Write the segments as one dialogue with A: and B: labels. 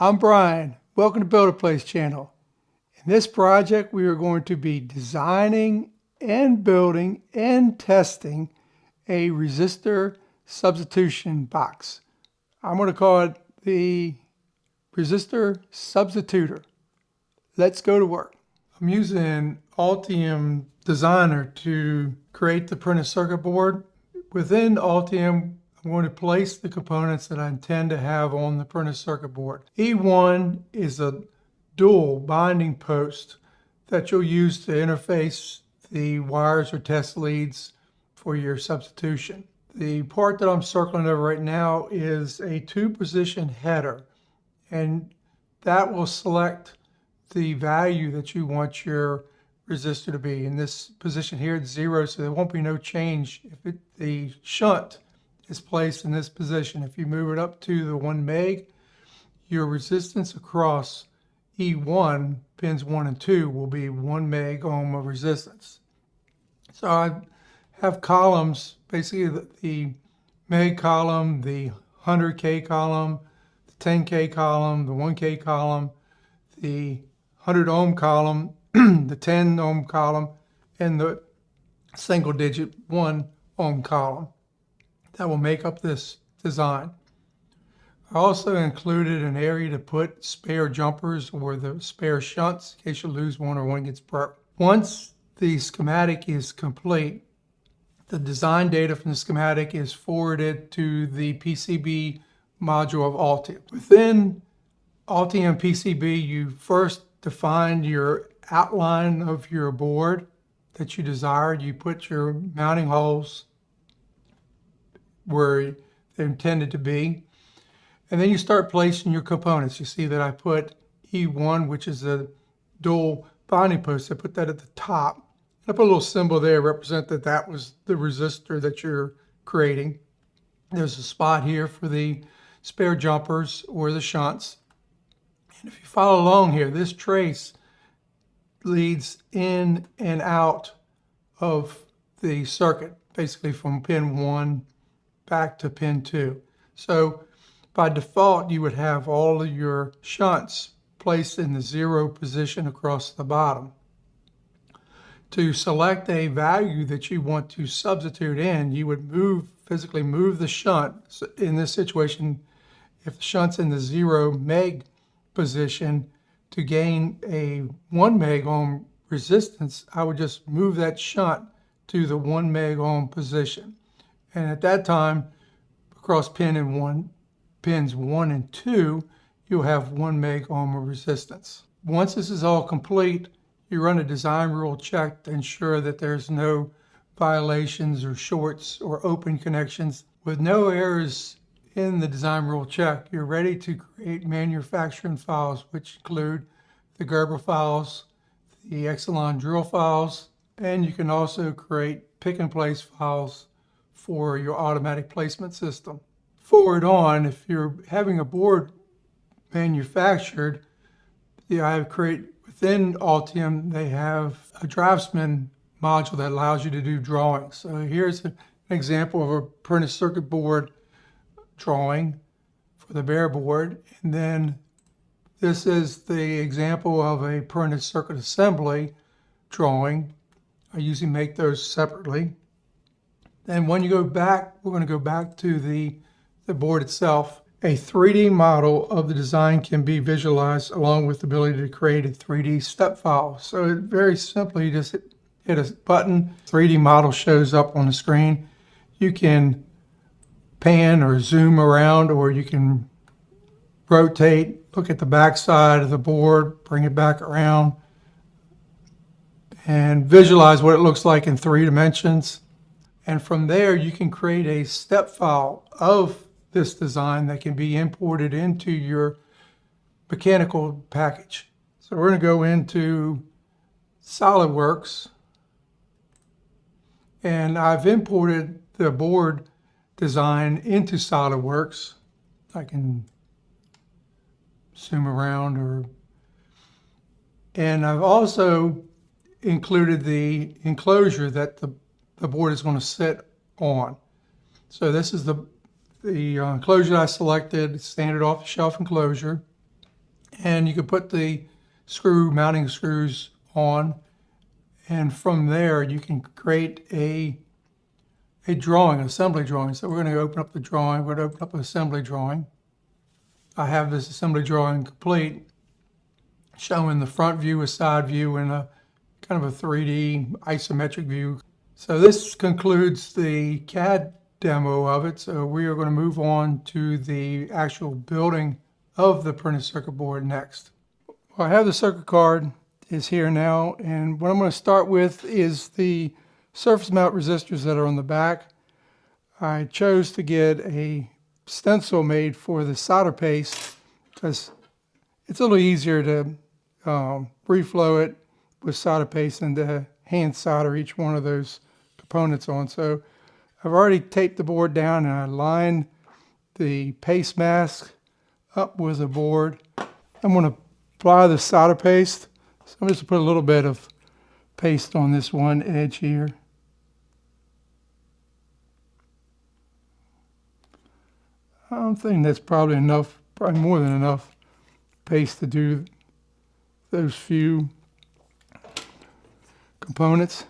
A: I'm Brian. Welcome to Builder Place channel. In this project, we are going to be designing and building and testing a resistor substitution box. I'm going to call it the resistor substitutor. Let's go to work. I'm using Altium Designer to create the printed circuit board. Within Altium, I'm going to place the components that I intend to have on the printed circuit board. E1 is a dual binding post that you'll use to interface the wires or test leads for your substitution. The part that I'm circling over right now is a 2-position header, and that will select the value that you want your resistor to be. In this position here, it's 0, so there won't be no change if the shunt is placed in this position. If you move it up to the 1 meg, your resistance across E1, pins 1 and 2, will be 1 meg ohm of resistance. So I have columns, basically the meg column, the 100K column, the 10K column, the 1K column, the 100 ohm column, the 10 ohm column, and the single digit 1 ohm column. That will make up this design. I also included an area to put spare jumpers or the spare shunts in case you lose one or one gets broke. Once the schematic is complete, the design data from the schematic is forwarded to the PCB module of Altium. Within Altium PCB, you first define your outline of your board that you desired. You put your mounting holes where they're intended to be. And then you start placing your components. You see that I put E1, which is a dual binding post. I put that at the top. I put a little symbol there to represent that that was the resistor that you're creating. There's a spot here for the spare jumpers or the shunts. And if you follow along here, this trace leads in and out of the circuit, basically from pin 1 back to pin 2. So by default, you would have all of your shunts placed in the 0 position across the bottom. To select a value that you want to substitute in, you would physically move the shunt. So in this situation, if the shunt's in the 0 meg position, to gain a 1 meg ohm resistance, I would just move that shunt to the 1 meg ohm position. And at that time, across pins 1 and 2, you'll have 1 meg ohm of resistance. Once this is all complete, you run a design rule check to ensure that there's no violations or shorts or open connections. With no errors in the design rule check, you're ready to create manufacturing files, which include the Gerber files, the Exelon drill files, and you can also create pick and place files for your automatic placement system. Forward on, if you're having a board manufactured, within Altium, they have a draftsman module that allows you to do drawings. So here's an example of a printed circuit board drawing for the bare board. And then this is the example of a printed circuit assembly drawing. I usually make those separately. And when you go back, we're going to go back to the board itself. A 3D model of the design can be visualized along with the ability to create a 3D step file. So very simply, you just hit a button, 3D model shows up on the screen. You can pan or zoom around, or you can rotate, look at the back side of the board, bring it back around, and visualize what it looks like in 3 dimensions. And from there, you can create a step file of this design that can be imported into your mechanical package. So we're going to go into SolidWorks, and I've imported the board design into SolidWorks. I can zoom around, and I've also included the enclosure that the board is going to sit on. So this is the enclosure I selected, standard off-the-shelf enclosure. and you can put the mounting screws on, and from there you can create a assembly drawing. So we're going to open up the drawing. We're going to open up an assembly drawing. I have this assembly drawing complete, showing the front view, a side view, and a kind of a 3D isometric view. So this concludes the CAD demo of it. So we are going to move on to the actual building of the printed circuit board next. Well, I have the circuit card is here now, and what I'm going to start with is the surface mount resistors that are on the back. I chose to get a stencil made for the solder paste because it's a little easier to reflow it with solder paste than to hand solder each one of those components on. So I've already taped the board down, and I lined the paste mask up with the board. I'm going to apply the solder paste. So I'm just going to put a little bit of paste on this one edge here. I'm thinking that's probably enough, probably more than enough paste to do those few components.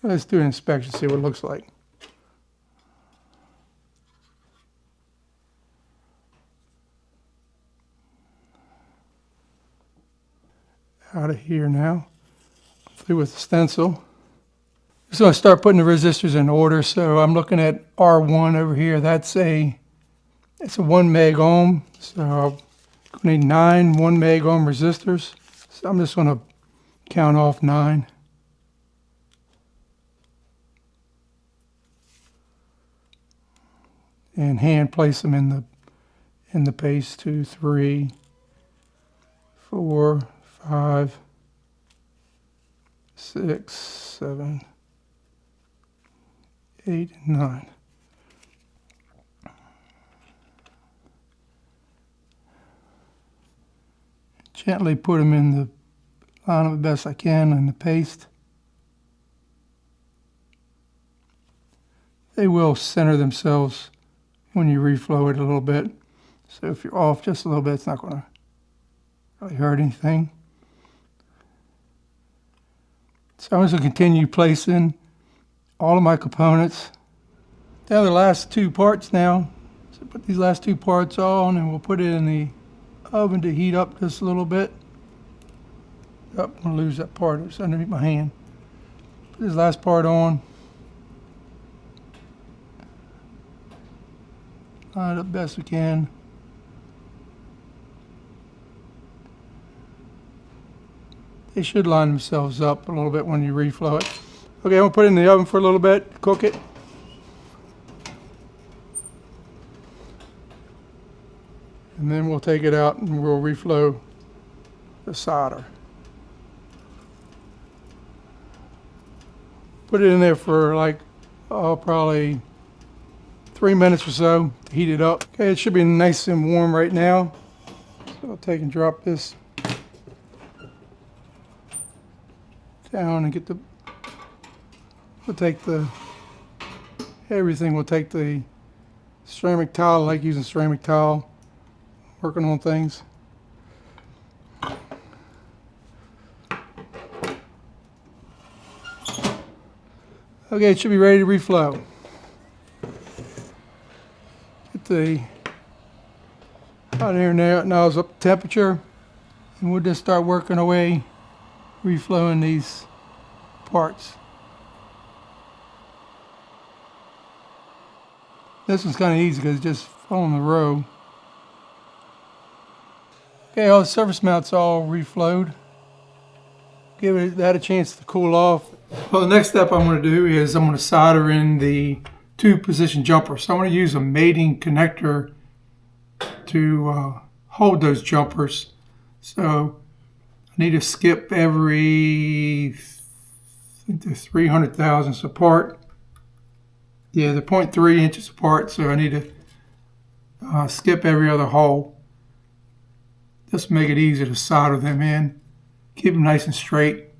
A: Let's do an inspection, see what it looks like. Out of here now. Through with the stencil. So I start putting the resistors in order. So I'm looking at R1 over here. It's a 1 meg ohm. So I'm going to need 9 1 meg ohm resistors. So I'm just going to count off 9. And hand place them in the paste. 2, 3, 4, 5, 6, 7, 8, and 9. Gently put them in the line the best I can in the paste. They will center themselves when you reflow it a little bit. So if you're off just a little bit, it's not going to really hurt anything. So I'm just going to continue placing all of my components. Down to the last 2 parts now. So put these last 2 parts on, and we'll put it in the oven to heat up just a little bit. Oh, I'm going to lose that part. It's underneath my hand. Put this last part on. Line it up best we can. They should line themselves up a little bit when you reflow it. Okay, I'm going to put it in the oven for a little bit, cook it. And then we'll take it out and we'll reflow the solder. Put it in there for like, probably 3 minutes or so to heat it up. Okay, it should be nice and warm right now. So I'll take and drop this down and get we'll take the ceramic towel. I like using ceramic towel, working on things. Okay, it should be ready to reflow. Get the hot air nozzle up to temperature, and we'll just start working away, reflowing these parts. This one's kind of easy because it's just following the row. Okay, all the surface mounts all reflowed. Give that a chance to cool off. Well, the next step I'm going to do is I'm going to solder in the 2-position jumpers. So I'm going to use a mating connector to hold those jumpers. So I need to skip every, I think they're 300 thousandths apart. Yeah, they're 0.3 inches apart, so I need to skip every other hole. Just make it easier to solder them in. Keep them nice and straight,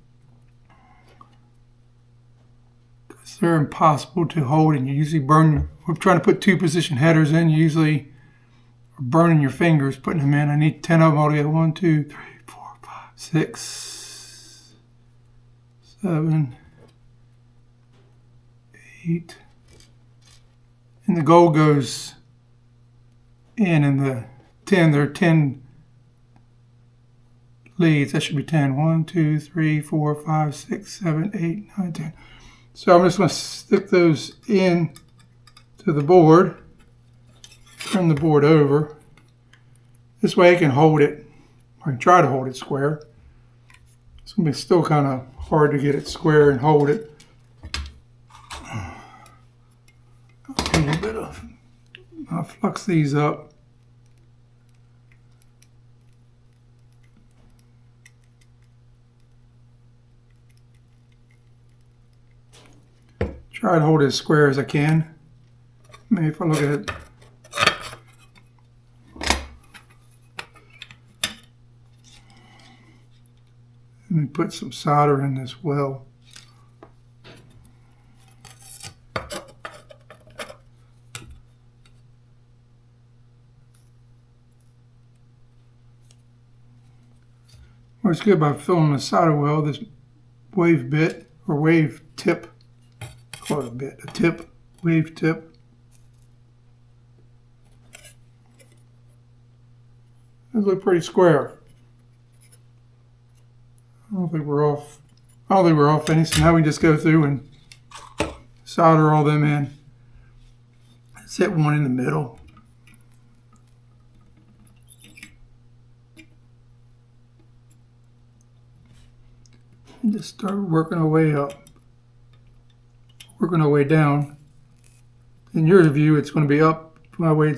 A: because they're impossible to hold, and you usually burn. We're trying to put 2-position headers in. You usually are burning your fingers putting them in. I need 10 of them all together. 1, 2, 3, 4, 5, 6, 7, 8. And the gold goes in the 10. There are 10 leads. That should be 10. 1, 2, 3, 4, 5, 6, 7, 8, 9, 10. So I'm just going to stick those in to the board. Turn the board over. This way I can hold it. I can try to hold it square. It's going to be still kind of hard to get it square and hold it. A little bit of. I'll flux these up. Try to hold it as square as I can. Maybe if I look at it. Let me put some solder in as well. What's good about filling the solder well, this wave bit or wave tip, call it a bit, a tip, wave tip. Those look pretty square. I don't think we're off. I don't think we're off any. So now we just go through and solder all them in. Set one in the middle. And just start working our way up. Working our way down. In your view, it's going to be up. My way,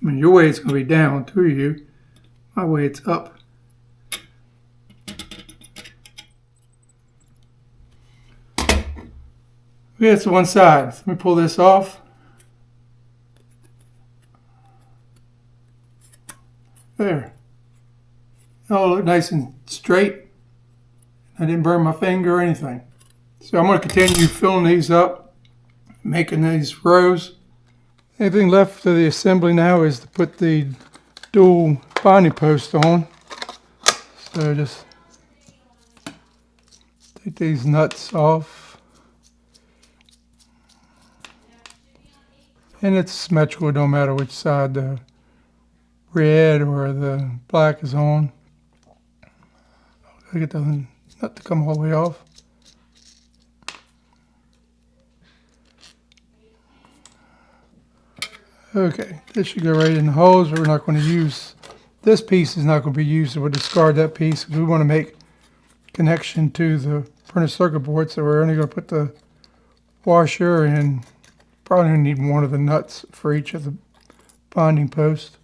A: your way it's going to be down to you. My way, it's up. Okay, that's one side. Let me pull this off. There. It all look nice and straight. I didn't burn my finger or anything. So I'm going to continue filling these up, making these rows. Everything left for the assembly now is to put the dual bonding post on. So just take these nuts off. And it's symmetrical, it don't matter which side the red or the black is on. I'll get the nut to come all the way off. Okay, this should go right in the holes. We're not going to use, this piece is not going to be used, so we'll discard that piece. We want to make connection to the printed circuit board, so we're only going to put the washer and probably need one of the nuts for each of the bonding posts,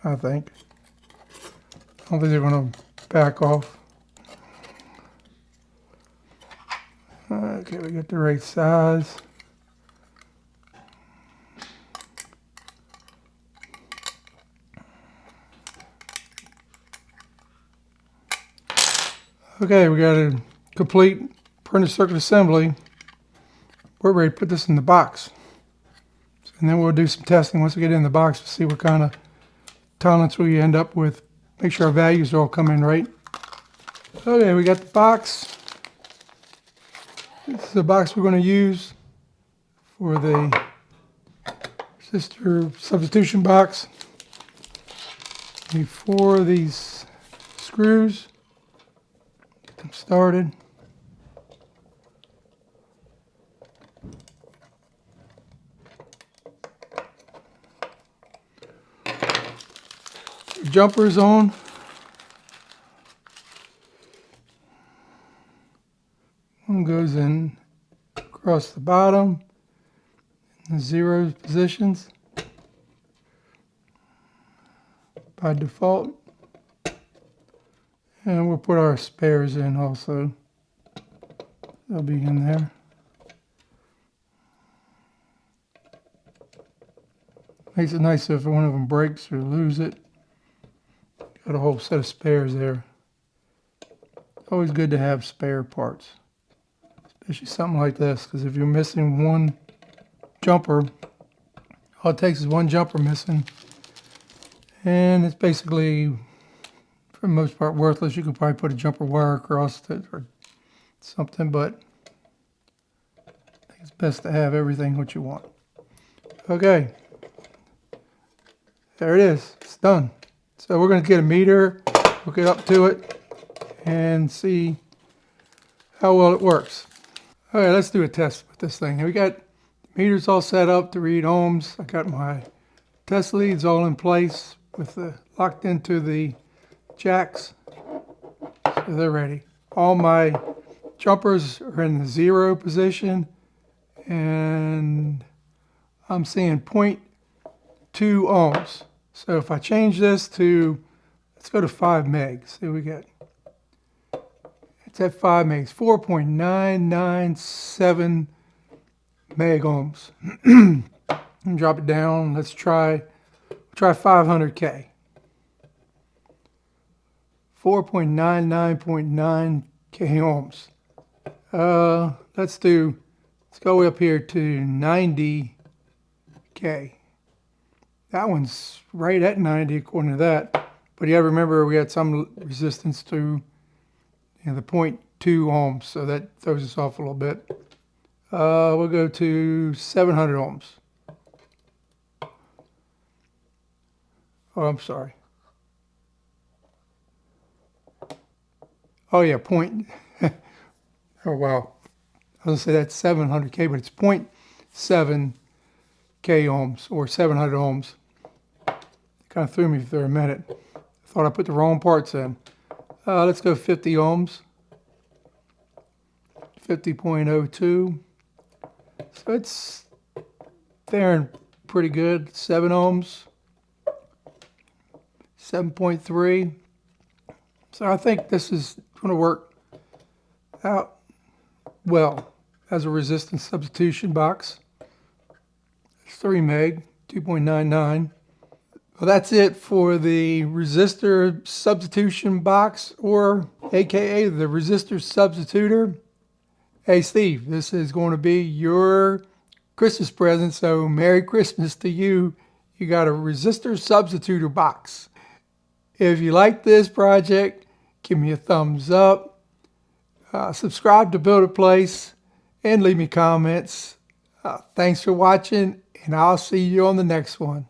A: I think. I don't think they're going to back off. Okay, we got the right size. Okay, we got a complete printed circuit assembly. We're ready to put this in the box. And then we'll do some testing once we get it in the box to see what kind of tolerance we end up with. Make sure our values are all coming right. Okay, we got the box. This is the box we're going to use for the Resistor Substitution Box. Need 4 of these screws. Get them started. Jumpers on. One goes in across the bottom in the 0 positions by default. And we'll put our spares in also. They'll be in there. Makes it nice if one of them breaks or lose it. Got a whole set of spares there. Always good to have spare parts, especially something like this, because if you're missing one jumper, all it takes is one jumper missing, and it's basically, for the most part, worthless. You could probably put a jumper wire across it or something, but I think it's best to have everything what you want. Okay, there it is. It's done. So we're going to get a meter, hook it up to it, and see how well it works. All right, let's do a test with this thing. We got meters all set up to read ohms. I got my test leads all in place with the locked into the jacks, so they're ready. All my jumpers are in the 0 position, and I'm seeing 0.2 ohms. So if I change this to, let's go to 5 megs. See what we get. It's at 5 megs, 4.997 meg ohms. Drop it down. Let's try 500K. 4.99.9 K ohms. Let's go up here to 90K. That one's right at 90 according to that. But you gotta remember we had some resistance to the 0.2 ohms, so that throws us off a little bit. We'll go to 700 ohms. Oh, I'm sorry. Oh yeah, oh wow. I was gonna say that's 700K, but it's 0.7 K ohms or 700 ohms. Kind of threw me for a minute. Thought I put the wrong parts in. Let's go 50 ohms. 50.02. So it's faring pretty good. 7 ohms. 7.3. So I think this is going to work out well as a resistance substitution box. It's 3 meg, 2.99. Well, that's it for the resistor substitution box, or AKA the resistor substitutor. Hey Steve, this is going to be your Christmas present, so Merry Christmas to you. You got a resistor substitutor box. If you like this project, give me a thumbs up. Subscribe to Build a Place and leave me comments. Thanks for watching, and I'll see you on the next one.